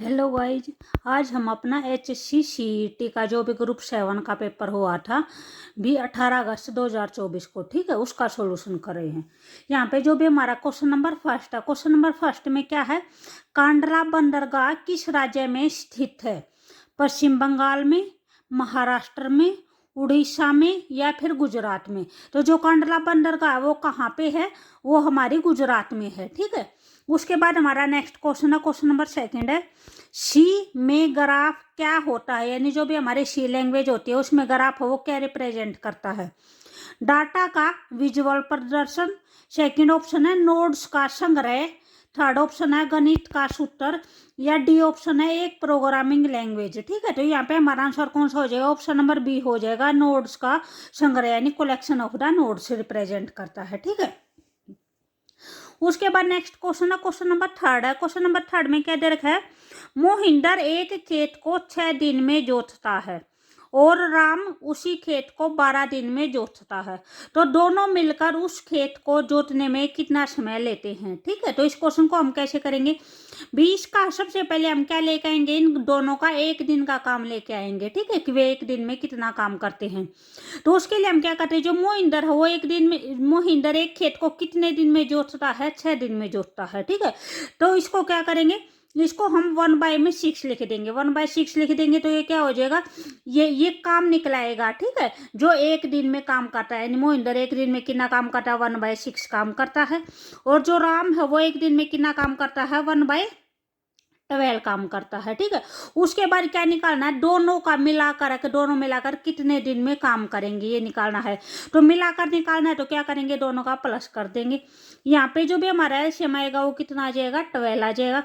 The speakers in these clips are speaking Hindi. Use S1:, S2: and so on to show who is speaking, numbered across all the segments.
S1: Hello guys. आज हम अपना HSC CET का जो भी ग्रुप 7 का पेपर हुआ था भी 18 अगस्त 2024 को, ठीक है, उसका सॉल्यूशन कर रहे हैं। यहाँ पे जो भी हमारा क्वेश्चन नंबर फर्स्ट है, क्वेश्चन नंबर फर्स्ट में क्या है, कांडला बंदरगाह किस राज्य में स्थित है? पश्चिम बंगाल में, महाराष्ट्र में, उड़ीसा में या फिर गुजरात में? तो जो कांडला बंदरगाह वो कहाँ पे है? वो हमारी गुजरात में है, ठीक है। उसके बाद हमारा नेक्स्ट क्वेश्चन है, क्वेश्चन नंबर सेकंड है, सी में ग्राफ क्या होता है? यानी जो भी हमारे सी लैंग्वेज होती है उसमें ग्राफ वो क्या रिप्रेजेंट करता है? डाटा का विजुअल प्रदर्शन, सेकंड ऑप्शन है नोड्स का संग्रह, थर्ड ऑप्शन है गणित का सूत्र, या डी ऑप्शन है एक प्रोग्रामिंग लैंग्वेज, ठीक है। तो यहाँ पे हमारा आंसर कौन सा हो जाएगा? ऑप्शन नंबर बी हो जाएगा, नोड्स का संग्रह यानी collection of the nodes represent करता है, ठीक है। उसके बाद नेक्स्ट क्वेश्चन है, क्वेश्चन नंबर थर्ड है। क्वेश्चन नंबर थर्ड में क्या दे रखा है, मोहिंदर एक खेत को 6 दिन में जोतता है और राम उसी खेत को 12 दिन में जोतता है, तो दोनों मिलकर उस खेत को जोतने में कितना समय लेते हैं? ठीक है। तो इस क्वेश्चन को हम कैसे करेंगे? 20 का सबसे पहले हम क्या लेके आएंगे, इन दोनों का एक दिन का काम लेके आएंगे, ठीक है, कि वे एक दिन में कितना काम करते हैं। तो उसके लिए हम क्या करते हैं, जो मोहिंदर है वो एक दिन में, मोहिंदर एक खेत को कितने दिन में जोतता है? 6 दिन में जोतता है, ठीक है। तो इसको क्या करेंगे, इसको हम 1/6 लिख देंगे, 1/6 लिख देंगे तो ये क्या हो जाएगा, ये काम निकलाएगा, ठीक है, जो एक दिन में काम करता है। यानी मोहिंदर एक दिन में कितना काम करता है? 1/6 काम करता है। और जो राम है वो एक दिन में कितना काम करता है? 1/12 काम करता है, ठीक है। उसके बाद क्या निकालना है, दोनों का मिलाकर, दोनों मिलाकर कितने दिन में काम करेंगे ये निकालना है। तो मिलाकर निकालना है तो क्या करेंगे, दोनों का प्लस कर देंगे। यहाँ पे जो भी हमारा एलसीएम आएगा वो कितना आ जाएगा? 12 आ जाएगा।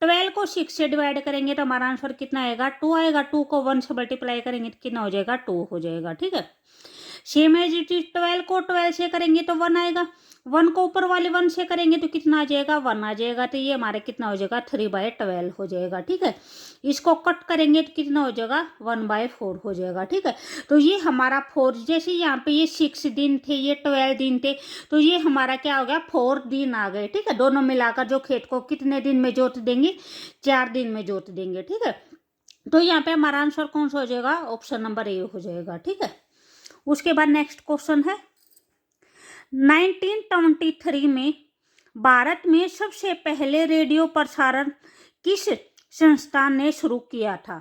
S1: 12 को 6 से डिवाइड करेंगे तो हमारा आंसर कितना आएगा? 2 आएगा। 2 को 1 से मल्टीप्लाई करेंगे तो कितना हो जाएगा? 2 हो जाएगा, ठीक है। सेम एज इट इज 12 को 12 से करेंगे तो 1 आएगा। 1 को ऊपर वाले 1 से करेंगे तो कितना आ जाएगा? 1 आ जाएगा। तो ये हमारे कितना हो जाएगा? 3/12 हो जाएगा, ठीक है। इसको कट करेंगे तो कितना हो जाएगा? 1/4 हो जाएगा, ठीक है। तो ये हमारा 4, जैसे यहाँ पे ये 6 दिन थे, ये 12 दिन थे, तो ये हमारा क्या हो गया? 4 दिन आ गए, ठीक है। दोनों मिलाकर जो खेत को कितने दिन में जोत देंगे? 4 दिन में जोत देंगे, ठीक है। तो यहाँ पे हमारा आंसर कौन सा हो जाएगा? ऑप्शन नंबर ए हो जाएगा, ठीक है। उसके बाद नेक्स्ट क्वेश्चन है, 1923 में भारत में सबसे पहले रेडियो प्रसारण किस संस्थान ने शुरू किया था?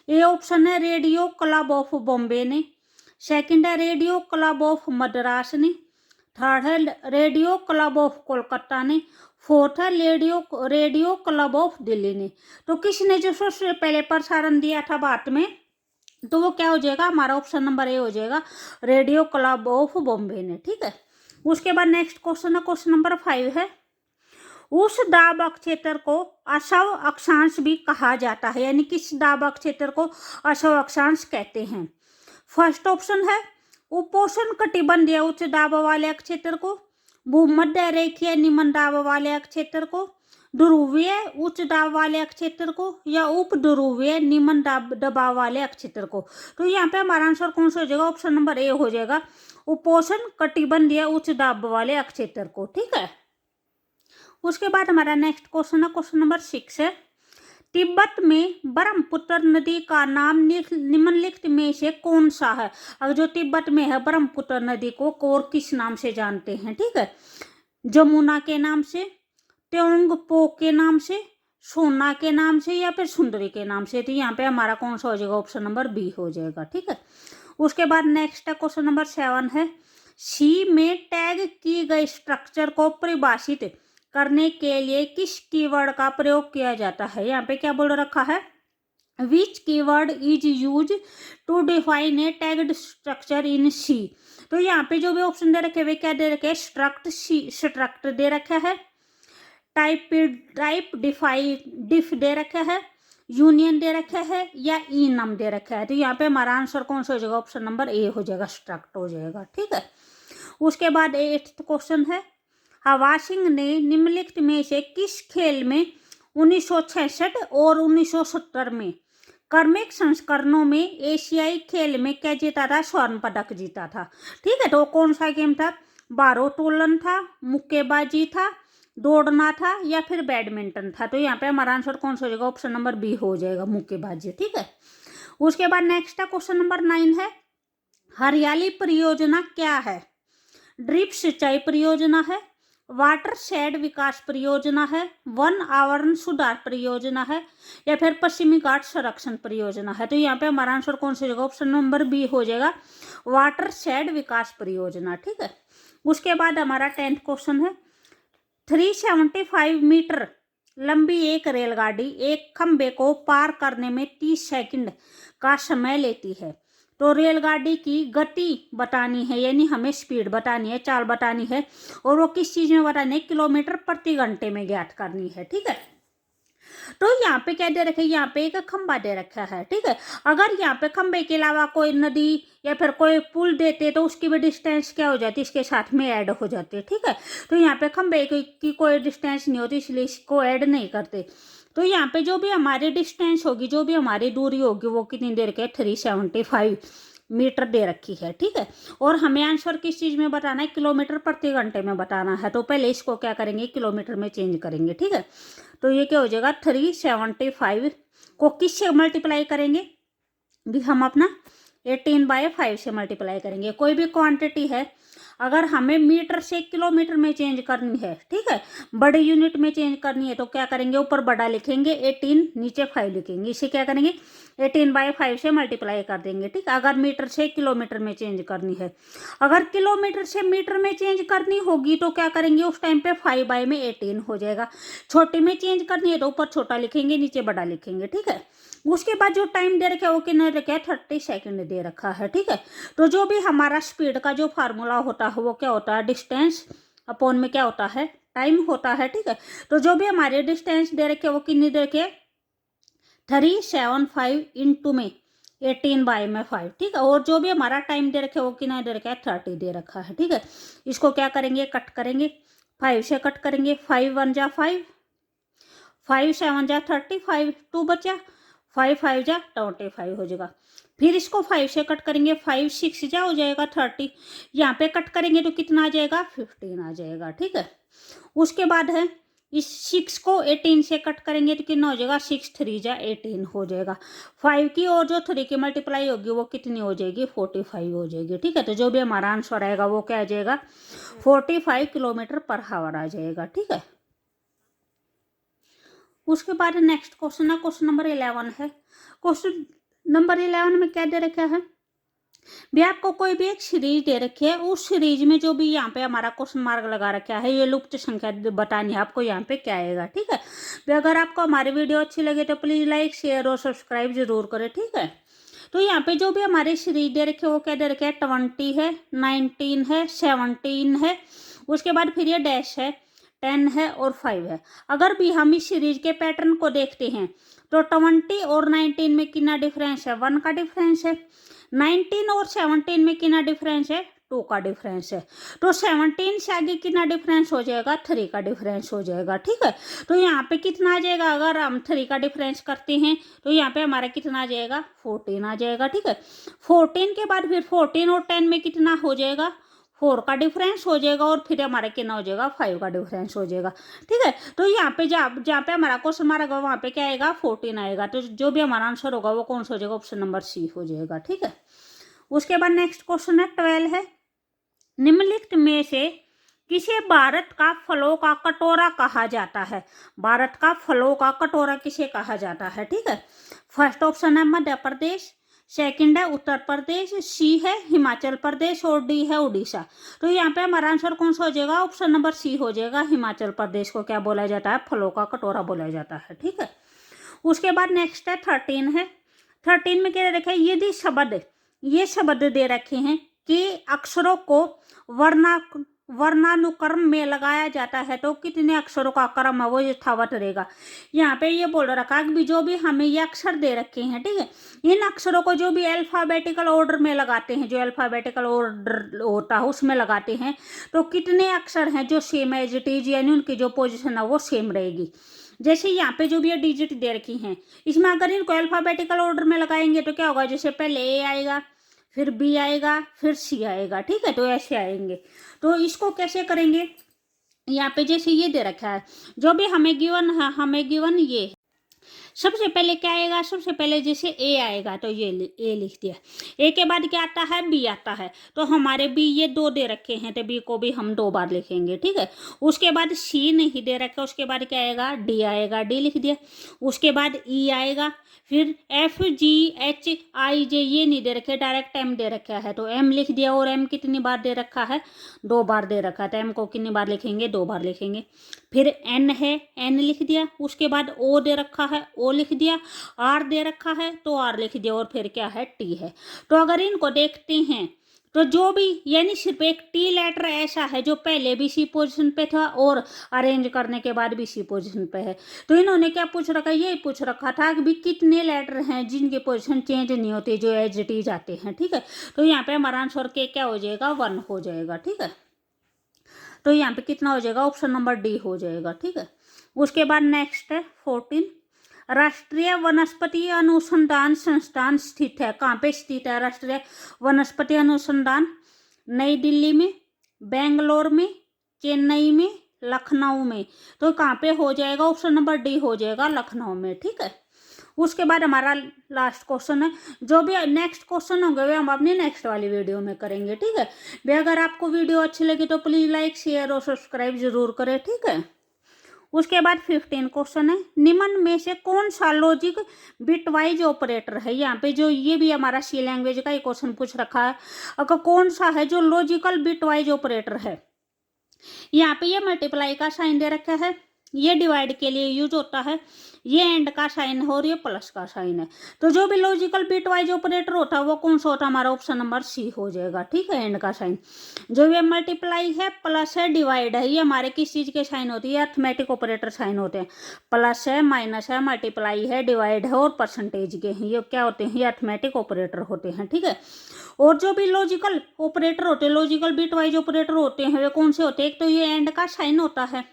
S1: ए ऑप्शन है रेडियो क्लब ऑफ बॉम्बे ने, सेकंड है रेडियो क्लब ऑफ मद्रास ने, थर्ड है रेडियो क्लब ऑफ कोलकाता ने, फोर्थ है रेडियो क्लब ऑफ दिल्ली ने। तो किसने जो सबसे पहले प्रसारण दिया था भारत में? तो वो क्या हो जाएगा? हमारा ऑप्शन नंबर ए हो जाएगा, रेडियो क्लब ऑफ बॉम्बे ने, ठीक है। उसके बाद नेक्स्ट क्वेश्चन है, क्वेश्चन नंबर 5 है, उस दाब क्षेत्र को असव अक्षांश भी कहा जाता है, यानी किस दाब क्षेत्र को असव अक्षांश कहते हैं? फर्स्ट ऑप्शन है उपोष्ण कटिबंधीय उच्च दाब वाले क्षेत्र को, भूमध्य रेखीय निम्न दाब वाले क्षेत्र को, ध्रुवीय उच्च दाब वाले क्षेत्र को, या उप ध्रुवीय निम्न दबाव वाले क्षेत्र को। तो यहाँ पे हमारा आंसर कौन सा हो जाएगा? ऑप्शन नंबर ए हो जाएगा, उपोष्ण कटिबंधीय उच्च दाब वाले क्षेत्र को, ठीक है। उसके बाद हमारा नेक्स्ट क्वेश्चन है, क्वेश्चन नंबर 6 है, तिब्बत में ब्रह्मपुत्र नदी का नाम निम्नलिखित में से कौन सा है? अगर जो तिब्बत में है ब्रह्मपुत्र नदी को और किस नाम से जानते हैं? ठीक है, जमुना के नाम से, त्योंगपो के नाम से, सोना के नाम से, या फिर सुंदरी के नाम से। तो यहाँ पे हमारा कौन सा हो जाएगा? ऑप्शन नंबर बी हो जाएगा, ठीक है। उसके बाद नेक्स्ट है क्वेश्चन नंबर 7 है, सी में टैग की गई स्ट्रक्चर को परिभाषित करने के लिए किस कीवर्ड का प्रयोग किया जाता है? यहाँ पे क्या बोल रखा है, which keyword is use to define a tagged structure in C. तो यहाँ पे जो भी ऑप्शन दे रखे वे क्या दे रखे? स्ट्रक्ट दे रखा है, टाइप डिफ दे रखा है, यूनियन दे रखा है, या इनम दे रखा है। तो यहाँ पे हमारा आंसर कौन सा हो जाएगा? ऑप्शन नंबर ए हो जाएगा, स्ट्रक्ट हो जाएगा, ठीक है। उसके बाद 8th क्वेश्चन है, हवा सिंह ने निम्नलिखित में से किस खेल में 1966 और 1970 में क्रमिक संस्करणों में एशियाई खेल में क्या जीता था? स्वर्ण पदक जीता था, ठीक है। तो कौन सा गेम था? भारोत्तोलन था, मुक्केबाजी था, दौड़ना था या फिर बैडमिंटन था। तो यहाँ पे हमारा आंसर कौन सा हो जाएगा, ऑप्शन नंबर बी हो जाएगा, मुक्केबाजी। ठीक है, उसके बाद नेक्स्ट है क्वेश्चन नंबर 9 है, हरियाली परियोजना क्या है? ड्रिप सिंचाई परियोजना है, वाटर शेड विकास परियोजना है, वन आवरण सुधार परियोजना है, या फिर पश्चिमी घाट संरक्षण परियोजना है। तो यहाँ पे हमारा आंसर कौन सा हो जाएगा, ऑप्शन नंबर बी हो जाएगा, वाटर शेड विकास परियोजना। ठीक है, उसके बाद हमारा 10th क्वेश्चन है, 375 मीटर लंबी एक रेलगाड़ी एक खंबे को पार करने में 30 सेकंड का समय लेती है। तो रेलगाड़ी की गति बतानी है, यानी हमें स्पीड बतानी है, चाल बतानी है, और वो किस चीज में बतानी है, किलोमीटर प्रति घंटे में ज्ञात करनी है। ठीक है, तो यहाँ पे क्या दे रखा है, यहाँ पे एक खंबा दे रखा है। ठीक है, अगर यहाँ पे खंबे के अलावा कोई नदी या फिर कोई पुल देते तो उसकी भी डिस्टेंस क्या हो जाती, इसके साथ में ऐड हो जाती है। ठीक है, तो यहाँ पे खंबे की कोई डिस्टेंस नहीं होती, इसलिए इसको ऐड नहीं करते। तो यहाँ पे जो भी हमारी डिस्टेंस होगी, जो भी हमारी दूरी होगी, वो कितनी देर के 375 मीटर दे रखी है। ठीक है, और हमें आंसर किस चीज में बताना है, किलोमीटर प्रति घंटे में बताना है। तो पहले इसको क्या करेंगे, किलोमीटर में चेंज करेंगे। ठीक है, तो ये क्या हो जाएगा, 375 को किससे मल्टीप्लाई करेंगे भी, हम अपना 18/5 से मल्टीप्लाई करेंगे। कोई भी क्वांटिटी है अगर हमें मीटर से किलोमीटर में चेंज करनी है, ठीक है, बड़े यूनिट में चेंज करनी है, तो क्या करेंगे, ऊपर बड़ा लिखेंगे 18, नीचे 5 लिखेंगे। इसे क्या करेंगे, 18/5 से मल्टीप्लाई कर देंगे। ठीक है, अगर मीटर से किलोमीटर में चेंज करनी है। अगर किलोमीटर से मीटर में चेंज करनी होगी तो क्या करेंगे, उस टाइम पे 5 में 18 हो जाएगा। छोटे में चेंज करनी है तो ऊपर छोटा लिखेंगे, नीचे बड़ा लिखेंगे। ठीक है, उसके बाद जो टाइम दे रखा है वो कितना रखा है, 30 सेकंड दे रखा है। ठीक है, तो जो भी हमारा स्पीड का जो फार्मूला होता है वो क्या होता है, डिस्टेंस अपॉन में क्या होता है, टाइम होता है। ठीक है, तो जो भी हमारे डिस्टेंस दे रखे वो कितनी दे रखे, 375 इंटू में 18/5। ठीक है, और जो भी हमारा टाइम दे रखे वो कितना दे रखा है, 30 दे रखा है। ठीक है, इसको क्या करेंगे, कट करेंगे, 5 से कट करेंगे, 5 1 जा 5, 5 7 जा 35, 2 बचा, 5 5 जा 25 हो जाएगा। फिर इसको 5 से कट करेंगे, 5 6 जा हो जाएगा 30, यहाँ पे कट करेंगे तो कितना आ जाएगा, 15 आ जाएगा। ठीक है, उसके बाद है इस 6 को 18 से कट करेंगे तो कितना हो जाएगा, 6 3 जा 18 हो जाएगा। 5 की और जो 3 की मल्टीप्लाई होगी वो कितनी हो जाएगी, 45 हो जाएगी। ठीक है, तो जो भी हमारा आंसर आएगा वो क्या आ जाएगा, 45 किलोमीटर पर हावर आ जाएगा। ठीक है, उसके बाद नेक्स्ट क्वेश्चन है, क्वेश्चन नंबर 11 है। क्वेश्चन नंबर 11 में क्या दे रखा है भी, आपको कोई भी एक सीरीज दे रखी है, उस सीरीज में जो भी यहाँ पे हमारा क्वेश्चन मार्क लगा रखा है, ये लुप्त संख्या बतानी है आपको, यहाँ पे क्या आएगा। ठीक है, भी अगर आपको हमारी वीडियो अच्छी लगे तो प्लीज लाइक शेयर और सब्सक्राइब जरूर करें। ठीक है, तो यहाँ पे जो भी हमारी सीरीज दे रखे वो क्या दे रखे है, 20 है, 19 है, 17 है, उसके बाद फिर ये डैश है, 10 है और 5 है। अगर भी हम इस सीरीज के पैटर्न को देखते हैं तो 20 और 19 में कितना डिफरेंस है, 1 का डिफरेंस है। 19 और 17 में कितना डिफरेंस है, 2 का डिफरेंस है। तो 17 से आगे कितना डिफरेंस हो जाएगा, 3 का डिफरेंस हो जाएगा। ठीक है, तो यहाँ पे कितना आ जाएगा, अगर हम 3 का डिफरेंस करते हैं तो यहाँ पे हमारा कितना आ जाएगा, 14 आ जाएगा। ठीक है, 14 के बाद फिर 14 और 10 में कितना हो जाएगा, 4 का डिफरेंस हो जाएगा, और फिर हमारा कितना हो जाएगा, 5 का डिफरेंस हो जाएगा। ठीक है, तो यहाँ पे जहाँ पे हमारा क्वेश्चन मारेगा वहाँ पे क्या आएगा, 14 आएगा। तो जो भी हमारा आंसर होगा वो कौन सा हो जाएगा, ऑप्शन नंबर सी हो जाएगा। ठीक है, उसके बाद नेक्स्ट क्वेश्चन है 12 है, निम्नलिखित में से किसे भारत का फलों का कटोरा कहा जाता है, भारत का फलों का कटोरा किसे कहा जाता है। ठीक है, फर्स्ट ऑप्शन है मध्य प्रदेश, सेकंड है उत्तर प्रदेश, सी है हिमाचल प्रदेश और डी है उड़ीसा। तो यहाँ पे हमारा आंसर कौन सा हो जाएगा, ऑप्शन नंबर सी हो जाएगा, हिमाचल प्रदेश को क्या बोला जाता है, फलों का कटोरा बोला जाता है। ठीक है, उसके बाद नेक्स्ट है 13 है। 13 में क्या रखा है, ये शब्द दे रखे हैं कि अक्षरों को वर्णानुक्रम में लगाया जाता है तो कितने अक्षरों का क्रम है वो यथावत रहेगा। यहाँ पे ये बोल रखा है कि जो भी हमें ये अक्षर दे रखे हैं, ठीक है, इन अक्षरों को जो भी अल्फाबेटिकल ऑर्डर में लगाते हैं, जो अल्फाबेटिकल ऑर्डर होता है उसमें लगाते हैं, तो कितने अक्षर हैं जो सेम एज इट इज, यानी उनकी जो पोजीशन है वो सेम रहेगी। जैसे यहाँ पे जो भी ये डिजिट दे रखी हैं, इसमें अगर इनको अल्फाबेटिकल ऑर्डर में लगाएंगे तो क्या होगा, जैसे पहले ए आएगा, फिर बी आएगा, फिर सी आएगा। ठीक है, तो ऐसे आएंगे। तो इसको कैसे करेंगे, यहाँ पे जैसे ये दे रखा है, जो भी हमें गिवन ये है। सबसे पहले क्या आएगा, सबसे पहले जैसे ए आएगा तो ये ए लिख दिया। ए के बाद क्या आता है, बी आता है। तो हमारे बी ये 2 दे रखे हैं तो बी को भी हम 2 बार लिखेंगे, ठीक है। उसके बाद सी नहीं दे रखा, उसके बाद क्या आएगा, डी आएगा, डी लिख दिया। उसके बाद ई आएगा, फिर एफ जी एच आई जे ये नहीं दे रखे, डायरेक्ट एम दे रखा है तो एम लिख दिया। और एम कितनी बार दे रखा है, 2 बार दे रखा है, तो एम को कितनी बार लिखेंगे, 2 बार लिखेंगे। फिर एन है, एन लिख दिया। उसके बाद ओ दे रखा है, ओ लिख दिया। आर दे रखा है तो आर लिख दिया। और फिर क्या है, टी है। तो अगर इनको देखते हैं तो जो भी, यानी सिर्फ एक टी लेटर ऐसा है जो पहले भी सी पोजीशन पे था और अरेंज करने के बाद भी सी पोजीशन पे है। तो इन्होंने क्या पूछ रखा, यही पूछ रखा था कि भी कितने लेटर हैं जिनकी पोजीशन चेंज नहीं होती, जो एज इट इज आते हैं, ठीक है। तो यहाँ पे हमारा आंसर के क्या हो जाएगा, 1 हो जाएगा, ठीक है। तो यहाँ पे कितना हो जाएगा, ऑप्शन नंबर डी हो जाएगा, ठीक है। उसके बाद नेक्स्ट है 14, राष्ट्रीय वनस्पति अनुसंधान संस्थान स्थित है। कहाँ पे स्थित है राष्ट्रीय वनस्पति अनुसंधान, नई दिल्ली में, बेंगलोर में, चेन्नई में, लखनऊ में। तो कहाँ पे हो जाएगा, ऑप्शन नंबर डी हो जाएगा, लखनऊ में, ठीक है। उसके बाद हमारा लास्ट क्वेश्चन है, जो भी नेक्स्ट क्वेश्चन होंगे वे हम अपनी नेक्स्ट वाली वीडियो में करेंगे, ठीक है। भी अगर आपको वीडियो अच्छी लगी तो प्लीज लाइक शेयर और सब्सक्राइब जरूर करें, ठीक है। उसके बाद 15 क्वेश्चन है, निम्न में से कौन सा लॉजिक बिटवाइज ऑपरेटर है। यहाँ पे जो ये भी हमारा सी लैंग्वेज का ही क्वेश्चन पूछ रखा है, अगर कौन सा है जो लॉजिकल बिटवाइज ऑपरेटर है। यहाँ पे ये मल्टीप्लाई का साइन दे रखा है, ये डिवाइड के लिए यूज होता है, ये एंड का साइन है और ये प्लस का साइन है। तो जो भी लॉजिकल बिटवाइज ऑपरेटर होता है वो कौन सा होता है, हमारा ऑप्शन नंबर सी हो जाएगा, ठीक है, एंड का साइन। जो ये मल्टीप्लाई है, प्लस है, डिवाइड है, ये हमारे किस चीज के साइन होती है, अर्थमेटिक ऑपरेटर साइन होते हैं। प्लस है, माइनस है, मल्टीप्लाई है, डिवाइड है और परसेंटेज के हैं, ये क्या होते हैं, ये अर्थमेटिक ऑपरेटर होते हैं, ठीक है। और जो भी लॉजिकल ऑपरेटर होते हैं, लॉजिकल बिटवाइज ऑपरेटर होते हैं, वे कौन से होते हैं, एक तो ये एंड का साइन होता है,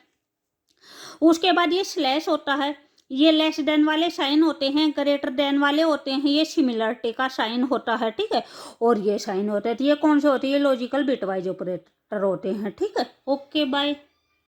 S1: उसके बाद ये स्लैश होता है, ये लेस देन वाले साइन होते हैं, ग्रेटर देन वाले होते हैं, ये सिमिलरिटी का साइन होता है, ठीक है। और ये साइन होता है, तो ये कौन से होते हैं, ये लॉजिकल बिटवाइज ऑपरेटर होते हैं, ठीक है। Okay bye.